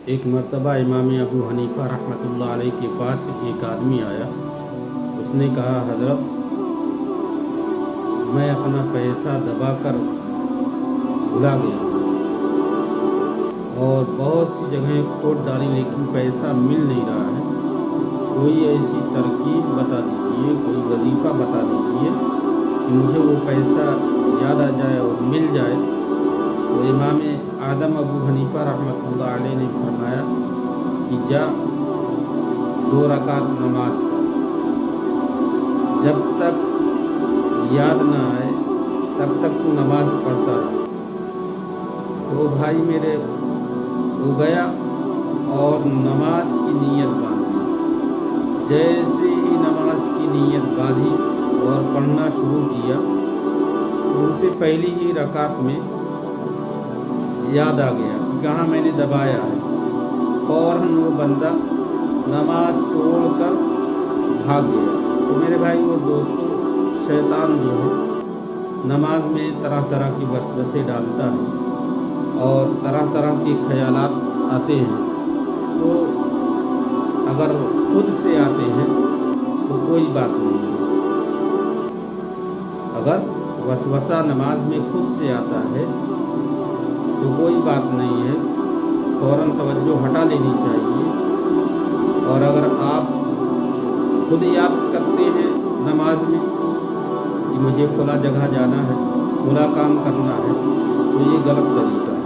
ایک مرتبہ امام ابو حنیفہ رحمۃ اللہ علیہ کے پاس ایک آدمی آیا. اس نے کہا حضرت میں اپنا پیسہ دبا کر بھلا گیا اور بہت سی جگہیں کھود ڈالی لیکن پیسہ مل نہیں رہا ہے. کوئی ایسی ترکیب بتا دیجیے, کوئی وظیفہ بتا دیجیے کہ مجھے وہ پیسہ یاد آ جائے اور مل جائے. تو امام اعظم ابو حنیفہ رحمۃ اللہ علیہ نے فرمایا کہ جا 2 رکعت نماز پڑھ, جب تک یاد نہ آئے تب تک تو نماز پڑھتا رہا. تو بھائی میرے وہ گیا اور نماز کی نیت باندھی. جیسے ہی نماز کی نیت باندھی اور پڑھنا شروع کیا تو اسے پہلی ہی رکعت میں یاد آ گیا کہ کہاں میں نے دبایا ہے. فوراً وہ بندہ نماز توڑ کر بھاگ گیا. تو میرے بھائی اور دوستوں, شیطان جو ہے نماز میں طرح طرح کی وسوسے ڈالتا ہے اور طرح طرح کے خیالات آتے ہیں. تو اگر خود سے آتے ہیں تو کوئی بات نہیں ہے. اگر وسوسہ نماز میں خود سے آتا ہے تو کوئی بات نہیں ہے, فوراً توجہ ہٹا لینی چاہیے. اور اگر آپ خود یاد کرتے ہیں نماز میں کہ مجھے فلاں جگہ جانا ہے, فلاں کام کرنا ہے, تو یہ غلط طریقہ ہے.